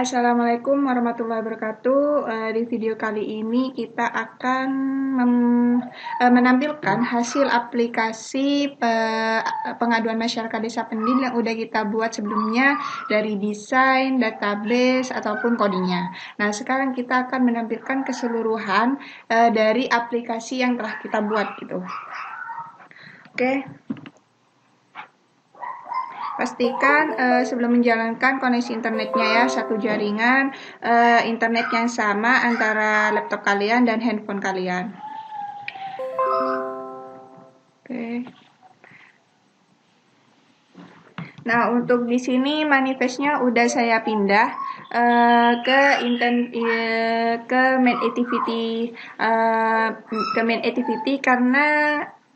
Assalamualaikum warahmatullahi wabarakatuh. Di video kali ini kita akan menampilkan hasil aplikasi pengaduan masyarakat Desa Pendil yang udah kita buat sebelumnya dari desain, database, ataupun codingnya. Nah, sekarang kita akan menampilkan keseluruhan dari aplikasi yang telah kita buat gitu. Oke. Pastikan sebelum menjalankan koneksi internetnya ya, satu jaringan internet yang sama antara laptop kalian dan handphone kalian. Oke. Nah, untuk di sini manifestnya udah saya pindah ke main activity karena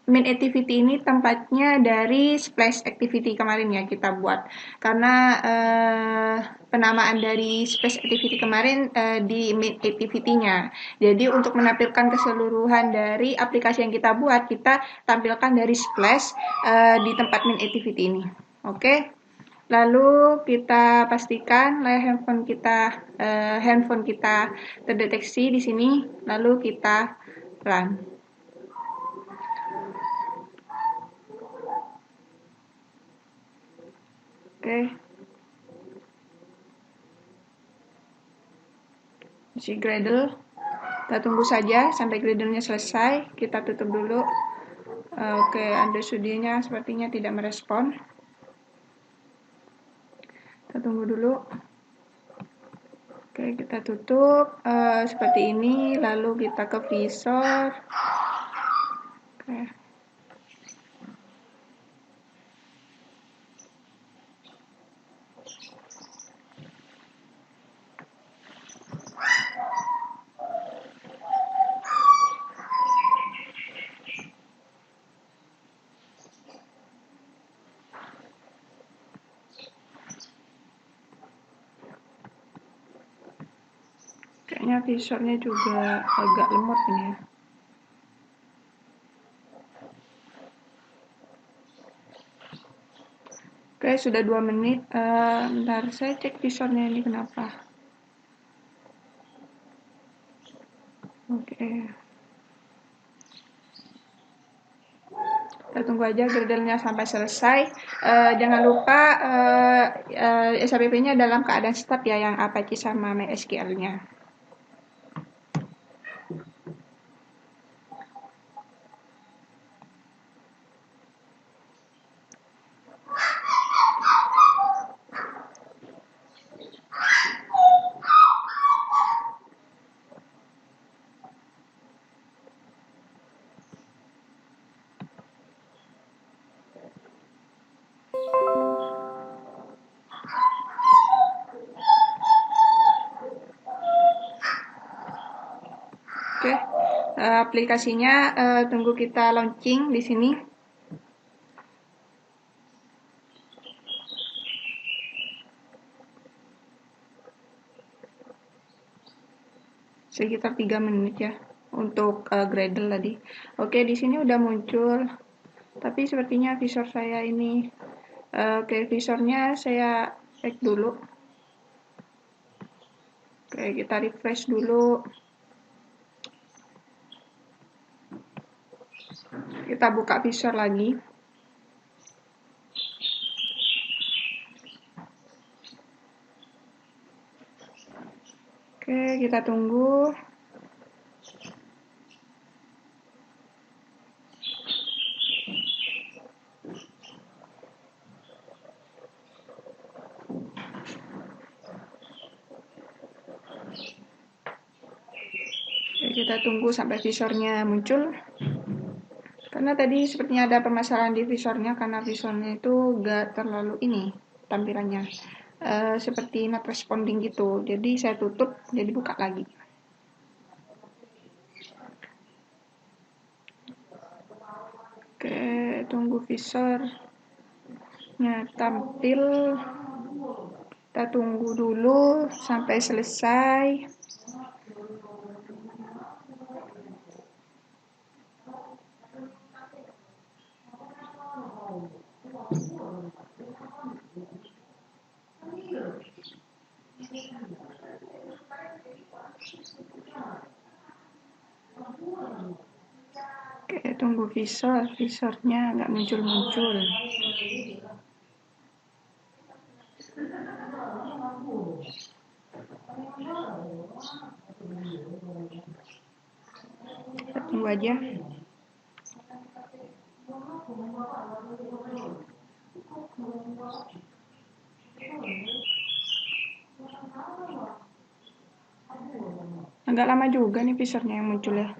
main activity ini tempatnya dari splash activity kemarin ya kita buat, karena penamaan dari splash activity kemarin di main activity-nya. Jadi untuk menampilkan keseluruhan dari aplikasi yang kita buat, kita tampilkan dari splash di tempat main activity ini. Oke. Lalu kita pastikan layar handphone kita terdeteksi di sini, lalu kita run. Oke. Si Gradle, kita tunggu saja sampai Gradle-nya selesai. Kita tutup dulu. Oke, Android Studio-nya sepertinya tidak merespon. Kita tunggu dulu. Oke, kita tutup seperti ini, lalu kita ke visor. Oke. Kayaknya visornya juga agak lemot ini ya. Oke, sudah 2 menit. Bentar, saya cek visornya ini kenapa. Oke. Kita tunggu aja Gradle-nya sampai selesai. Jangan lupa SAPP-nya dalam keadaan start ya, yang Apache sama MySQL-nya. Oke, aplikasinya tunggu kita launching di sini. Sekitar 3 menit ya untuk Gradle tadi. Oke, di sini udah muncul. Tapi sepertinya visor saya ini oke, visornya saya cek dulu. Oke, kita refresh dulu. Kita buka visor lagi. Oke, kita tunggu. Oke, kita tunggu sampai visornya muncul. Karena tadi sepertinya ada permasalahan di visornya, karena visornya itu gak terlalu ini tampilannya. Seperti not responding gitu. Jadi saya tutup, jadi buka lagi. Oke, tunggu visornya tampil. Kita tunggu dulu sampai selesai. Oke, tunggu visornya nggak muncul-muncul. Kita tunggu aja. Agak lama juga nih visornya yang muncul ya.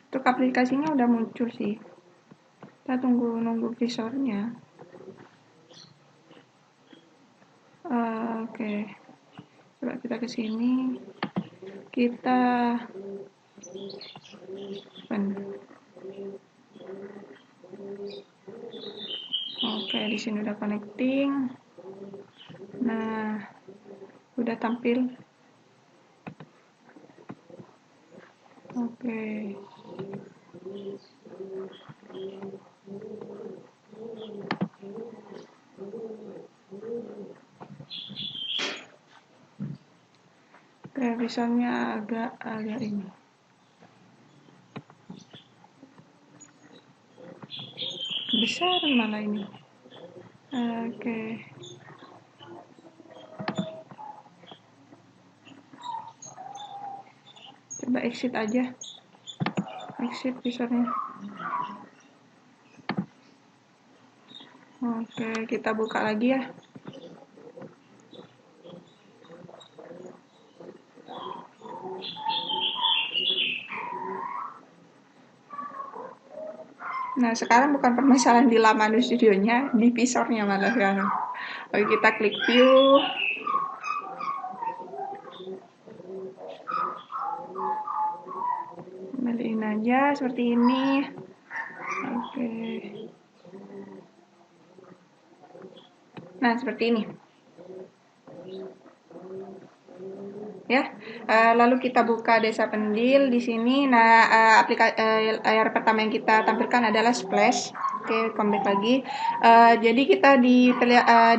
Untuk aplikasinya udah muncul sih. Kita nunggu visornya. Oke. Coba kita ke sini. Kita Oke, di sini udah connecting. Nah, udah tampil. Oke. Visornya agak ini. Besar malah ini. Oke. Coba exit aja. Exit visornya. Oke, kita buka lagi ya. Nah, sekarang bukan permasalahan di Lamanu Studionya, di visornya malah sekarang. Oke, kita klik view. Kembaliin aja seperti ini. Oke. Nah, seperti ini. Ya, lalu kita buka Desa Pendil di sini. Nah, layar pertama yang kita tampilkan adalah splash. Oke, comeback lagi. Jadi kita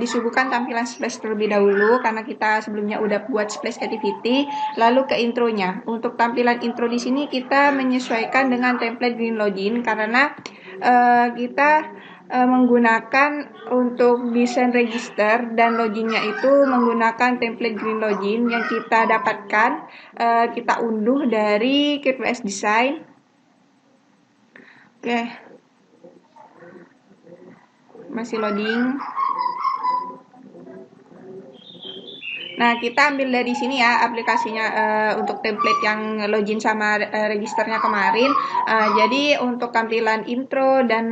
disuguhkan tampilan splash terlebih dahulu karena kita sebelumnya udah buat splash activity. Lalu ke intronya. Untuk tampilan intro di sini kita menyesuaikan dengan template Green Login karena kita menggunakan untuk desain register dan loginnya itu menggunakan template Green Login yang kita dapatkan, kita unduh dari KitWS Design. Oke, masih loading. Nah, kita ambil dari sini ya aplikasinya untuk template yang login sama registernya kemarin. Jadi untuk tampilan intro dan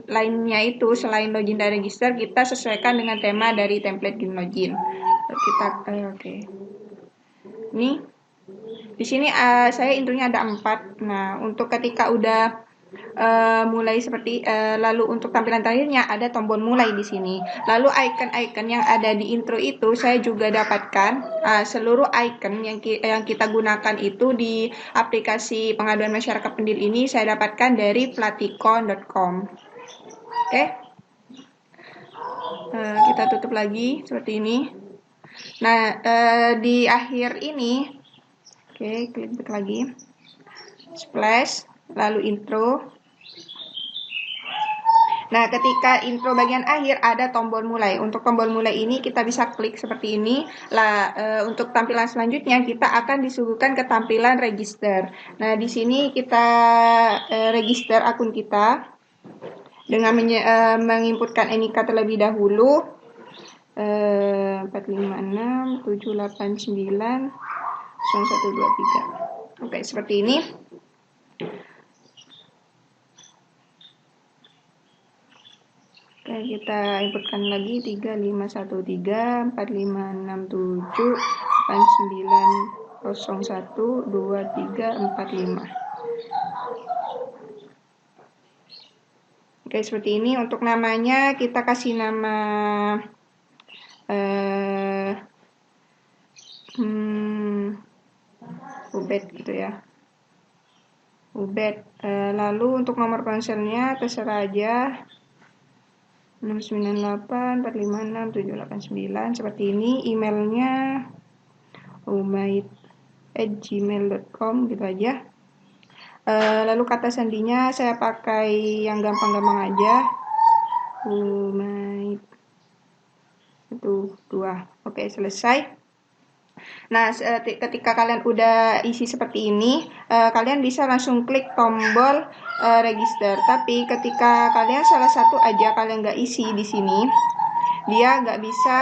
lainnya itu selain login dan register kita sesuaikan dengan tema dari template Green Login. Kita oke. Nih, di sini saya intronya ada 4. Nah, untuk ketika udah mulai seperti lalu untuk tampilan terakhirnya ada tombol mulai di sini. Lalu icon-icon yang ada di intro itu saya juga dapatkan seluruh icon yang kita gunakan itu di aplikasi pengaduan masyarakat Pendil ini saya dapatkan dari platikon.com. Oke. Kita tutup lagi seperti ini. Nah, di akhir ini oke, klik lagi. Splash, lalu intro. Nah, ketika intro bagian akhir ada tombol mulai. Untuk tombol mulai ini kita bisa klik seperti ini. Untuk tampilan selanjutnya kita akan disuguhkan ke tampilan register. Nah, di sini kita register akun kita dengan menginputkan NIK terlebih dahulu. 456 789 0123. Oke, seperti ini. Oke, kita inputkan lagi 3513 4567 8901 2345. Oke, seperti ini. Untuk namanya kita kasih nama Ubed gitu ya. Ubed. Lalu untuk nomor ponselnya terserah aja. 698456789 seperti ini. Emailnya umaid@gmail.com gitu aja. Lalu kata sandinya saya pakai yang gampang-gampang aja. Umaid 1, 2. Oke, selesai. Nah, ketika kalian udah isi seperti ini, kalian bisa langsung klik tombol register. Tapi ketika kalian salah satu aja kalian nggak isi di sini, dia nggak bisa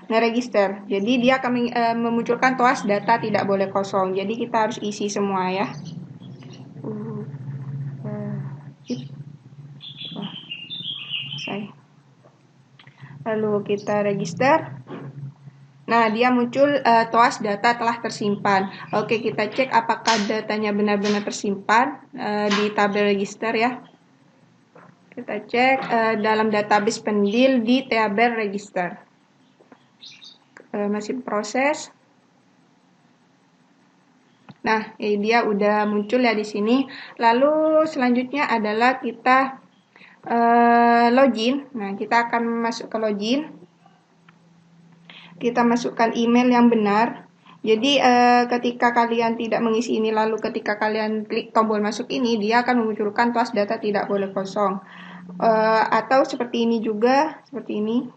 ngeregister. Jadi dia akan memunculkan toas data tidak boleh kosong. Jadi kita harus isi semua ya. Lalu kita register. Nah, dia muncul toas data telah tersimpan. Oke, kita cek apakah datanya benar-benar tersimpan di tabel register ya. Kita cek dalam database pendil di tabel register. Masih proses. Nah, dia udah muncul ya di sini. Lalu selanjutnya adalah kita login. Nah, kita akan masuk ke login. Kita masukkan email yang benar. Jadi ketika kalian tidak mengisi ini, lalu ketika kalian klik tombol masuk ini, dia akan memunculkan toas data tidak boleh kosong. Atau seperti ini juga, seperti ini,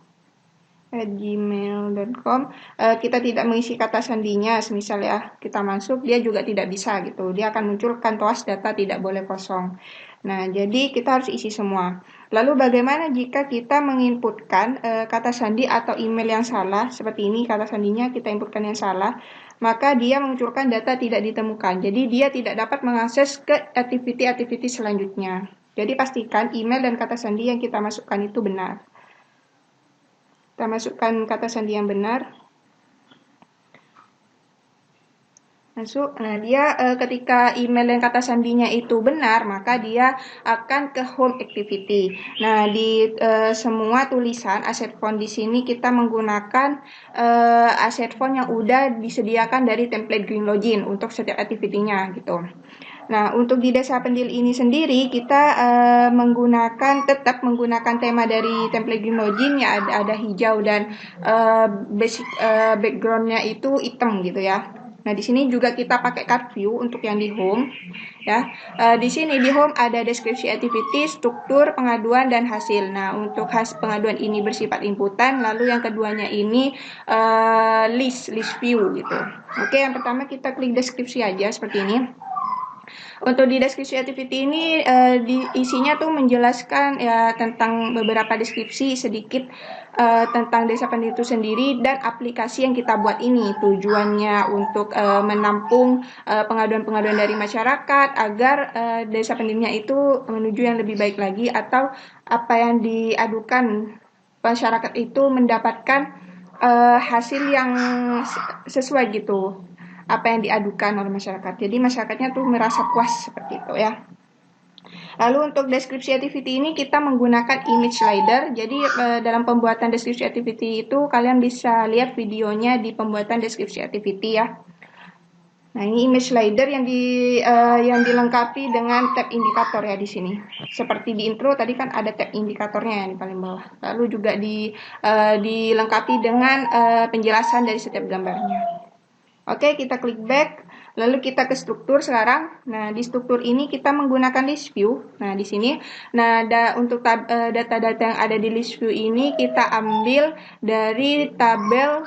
@gmail.com. Kita tidak mengisi kata sandinya, semisal ya kita masuk, dia juga tidak bisa gitu. Dia akan munculkan toas data tidak boleh kosong. Nah, jadi kita harus isi semua. Lalu bagaimana jika kita menginputkan kata sandi atau email yang salah, seperti ini kata sandinya kita inputkan yang salah, maka dia memunculkan data tidak ditemukan. Jadi dia tidak dapat mengakses ke activity-activity selanjutnya. Jadi pastikan email dan kata sandi yang kita masukkan itu benar. Kita masukkan kata sandi yang benar. Masuk. Nah, dia ketika email dan kata sandinya itu benar, maka dia akan ke home activity. Nah, di semua tulisan asset phone di sini kita menggunakan asset phone yang udah disediakan dari template Green Login untuk setiap activity-nya gitu. Nah, untuk di desa pendil ini sendiri kita tetap menggunakan tema dari template Green Login ya, ada hijau dan basic background-nya itu hitam gitu ya. Nah, di sini juga kita pakai card view untuk yang di home ya. Di sini di home ada deskripsi activity, struktur, pengaduan dan hasil. Nah, untuk pengaduan ini bersifat inputan, lalu yang keduanya ini list view gitu. Oke, yang pertama kita klik deskripsi aja seperti ini. Untuk di deskripsi activity ini isinya tuh menjelaskan ya tentang beberapa deskripsi sedikit tentang desa pendil itu sendiri dan aplikasi yang kita buat ini. Tujuannya untuk menampung pengaduan-pengaduan dari masyarakat agar desa pendilnya itu menuju yang lebih baik lagi, atau apa yang diadukan masyarakat itu mendapatkan hasil yang sesuai gitu apa yang diadukan oleh masyarakat. Jadi masyarakatnya tuh merasa puas seperti itu ya. Lalu untuk deskripsi activity ini kita menggunakan image slider. Jadi dalam pembuatan deskripsi activity itu kalian bisa lihat videonya di pembuatan deskripsi activity ya. Nah, ini image slider yang dilengkapi dengan tab indikator ya di sini. Seperti di intro tadi kan ada tab indikatornya yang di paling bawah. Lalu juga dilengkapi dengan penjelasan dari setiap gambarnya. Oke, kita klik back, lalu kita ke struktur sekarang. Nah, di struktur ini kita menggunakan list view. Nah, di sini, nah untuk data-data yang ada di list view ini kita ambil dari tabel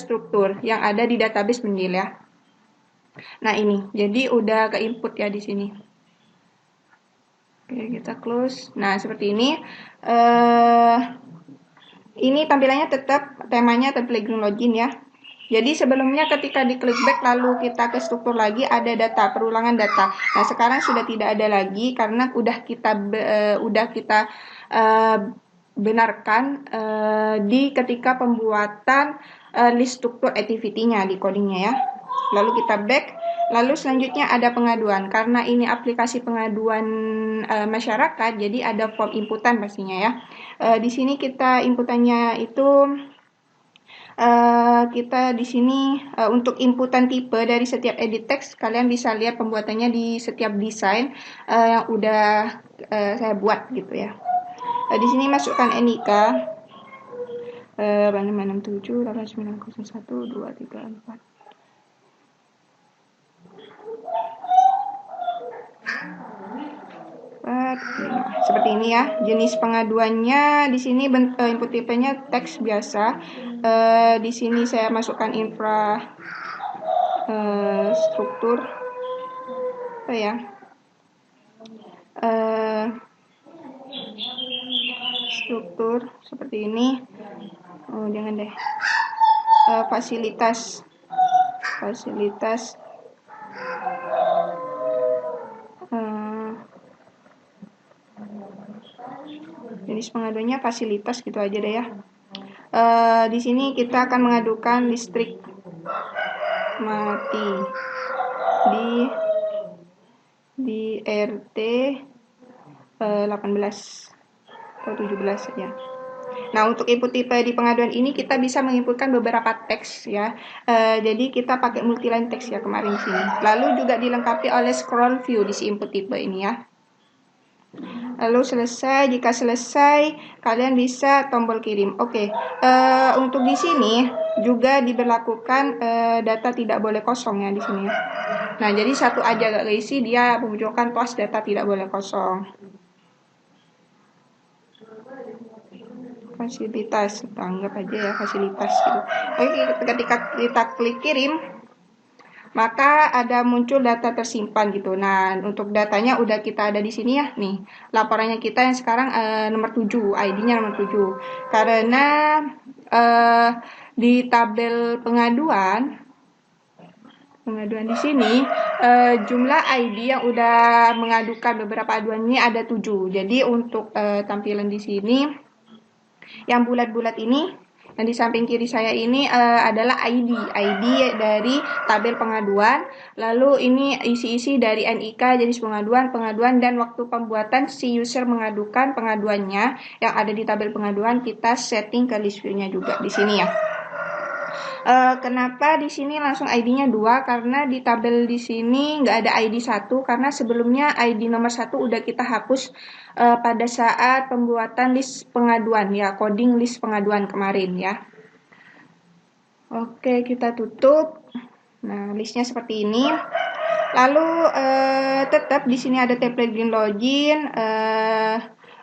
struktur yang ada di database pendil ya. Nah, ini, jadi udah ke input ya di sini. Oke, kita close. Nah, seperti ini. Ini tampilannya tetap temanya template Green Login ya. Jadi sebelumnya ketika diklik back lalu kita ke struktur lagi ada data, perulangan data. Nah, sekarang sudah tidak ada lagi karena udah kita benarkan di ketika pembuatan list struktur activity-nya di codingnya ya. Lalu kita back. Lalu selanjutnya ada pengaduan. Karena ini aplikasi pengaduan masyarakat, jadi ada form inputan pastinya ya. Di sini kita inputannya itu kita di sini untuk inputan tipe dari setiap edit text, kalian bisa lihat pembuatannya di setiap desain yang udah saya buat gitu ya. Di sini masukkan NIK 6567 8901 234. Seperti ini ya. Jenis pengaduannya di sini input tipenya teks biasa. Di sini saya masukkan struktur apa ya? Struktur seperti ini. Oh, jangan deh. Fasilitas jenis pengaduannya fasilitas gitu aja deh ya. Di sini kita akan mengadukan listrik mati di RT 18 atau 17 saja. Nah, untuk input tipe di pengaduan ini kita bisa menginputkan beberapa teks ya. Jadi kita pakai multiline teks ya kemarin di sini. Lalu juga dilengkapi oleh scroll view di si input tipe ini ya. Lalu jika selesai kalian bisa tombol kirim. Oke. Untuk di sini juga diberlakukan data tidak boleh kosong ya di sini. Nah, jadi satu aja gak keisi, dia memunculkan toas data tidak boleh kosong. Fasilitas, kita anggap aja ya fasilitas gitu. Oke, ketika kita klik kirim, maka ada muncul data tersimpan gitu. Nah, untuk datanya udah kita ada di sini ya, nih. Laporannya kita yang sekarang nomor 7, ID-nya nomor 7. Karena di tabel pengaduan di sini jumlah ID yang udah mengadukan beberapa aduan ini ada 7. Jadi untuk tampilan di sini yang bulat-bulat ini, yang di samping kiri saya ini adalah ID dari tabel pengaduan. Lalu ini isi-isi dari NIK, jenis pengaduan, dan waktu pembuatan si user mengadukan pengaduannya yang ada di tabel pengaduan, kita setting ke list view-nya juga di sini ya. Kenapa di sini langsung ID-nya 2? Karena di tabel di sini nggak ada ID 1, karena sebelumnya ID nomor 1 udah kita hapus pada saat pembuatan list pengaduan ya, coding list pengaduan kemarin ya. Oke, kita tutup. Nah, listnya seperti ini. Lalu tetap di sini ada template green login.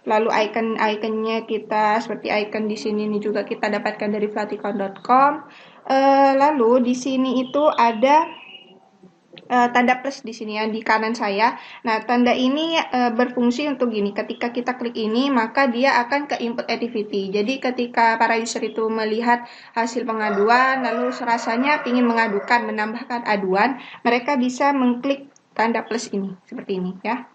Lalu icon-iconnya kita seperti icon di sini ini juga kita dapatkan dari flaticon.com. Lalu di sini itu ada tanda plus di sini ya di kanan saya. Nah, tanda ini berfungsi untuk gini. Ketika kita klik ini, maka dia akan ke input activity. Jadi ketika para user itu melihat hasil pengaduan, lalu rasanya ingin mengadukan, menambahkan aduan, mereka bisa mengklik tanda plus ini seperti ini ya.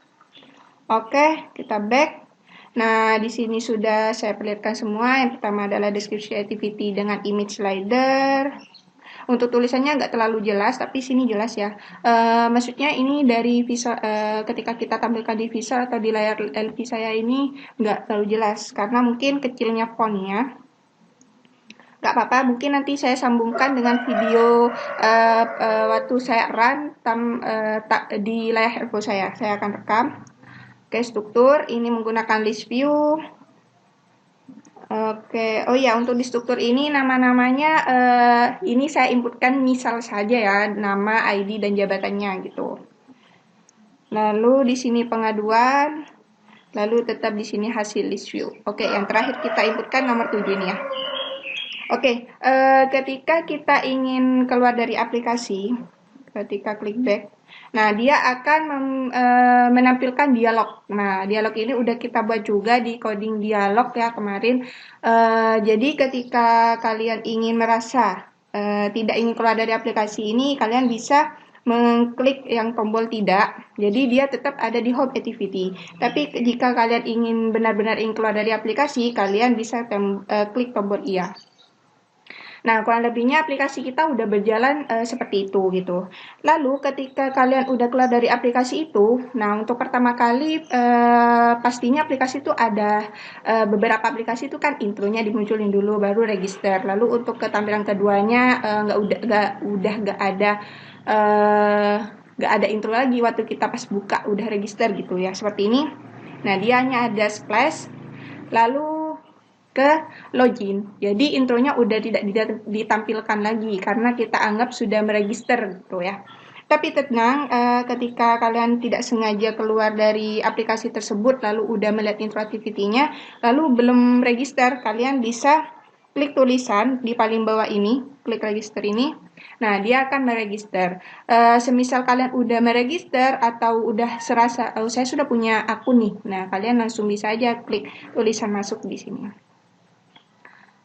Oke, kita back. Nah, di sini sudah saya perlihatkan semua. Yang pertama adalah deskripsi activity dengan image slider. Untuk tulisannya nggak terlalu jelas, tapi sini jelas ya. Maksudnya ini dari visual, ketika kita tampilkan di visual atau di layar LP saya ini nggak terlalu jelas, karena mungkin kecilnya fontnya. Nggak apa-apa, mungkin nanti saya sambungkan dengan video waktu saya run di layar LP saya akan rekam. Oke, struktur ini menggunakan list view. Oke, oh ya, untuk di struktur ini nama-namanya ini saya inputkan misal saja ya, nama, ID dan jabatannya gitu. Lalu di sini pengaduan, lalu tetap di sini hasil list view. Oke, yang terakhir kita inputkan nomor 7 ini ya. Oke, ketika kita ingin keluar dari aplikasi, ketika klik back, nah dia akan menampilkan dialog. Nah, dialog ini udah kita buat juga di coding dialog ya kemarin. Jadi ketika kalian ingin merasa tidak ingin keluar dari aplikasi ini, kalian bisa mengklik yang tombol tidak. Jadi dia tetap ada di home activity. Tapi jika kalian ingin benar-benar ingin keluar dari aplikasi, kalian bisa klik tombol iya. Nah, kurang lebihnya aplikasi kita udah berjalan seperti itu gitu. Lalu ketika kalian udah keluar dari aplikasi itu, nah untuk pertama kali pastinya aplikasi itu ada beberapa aplikasi itu kan intronya dimunculin dulu, baru register. Lalu untuk ketampilan keduanya nggak ada eh, nggak ada intro lagi waktu kita pas buka udah register gitu ya seperti ini. Nah, dia hanya ada splash, lalu ke login. Jadi intronya udah tidak ditampilkan lagi karena kita anggap sudah meregister gitu ya. Tapi tenang, ketika kalian tidak sengaja keluar dari aplikasi tersebut lalu udah melihat intro activity-nya, lalu belum register, kalian bisa klik tulisan di paling bawah ini, klik register ini. Nah, dia akan meregister. Semisal kalian udah meregister atau udah serasa, oh saya sudah punya akun nih. Nah, kalian langsung bisa aja klik tulisan masuk di sini.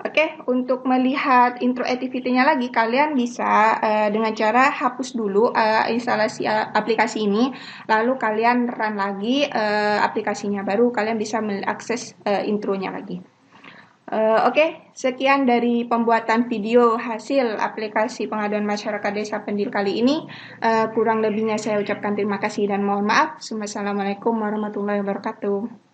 Oke, untuk melihat intro activity-nya lagi, kalian bisa dengan cara hapus dulu instalasi aplikasi ini, lalu kalian run lagi aplikasinya, baru kalian bisa mengakses intronya lagi. Oke, sekian dari pembuatan video hasil aplikasi pengaduan masyarakat Desa Pendil kali ini. Kurang lebihnya saya ucapkan terima kasih dan mohon maaf. Wassalamualaikum warahmatullahi wabarakatuh.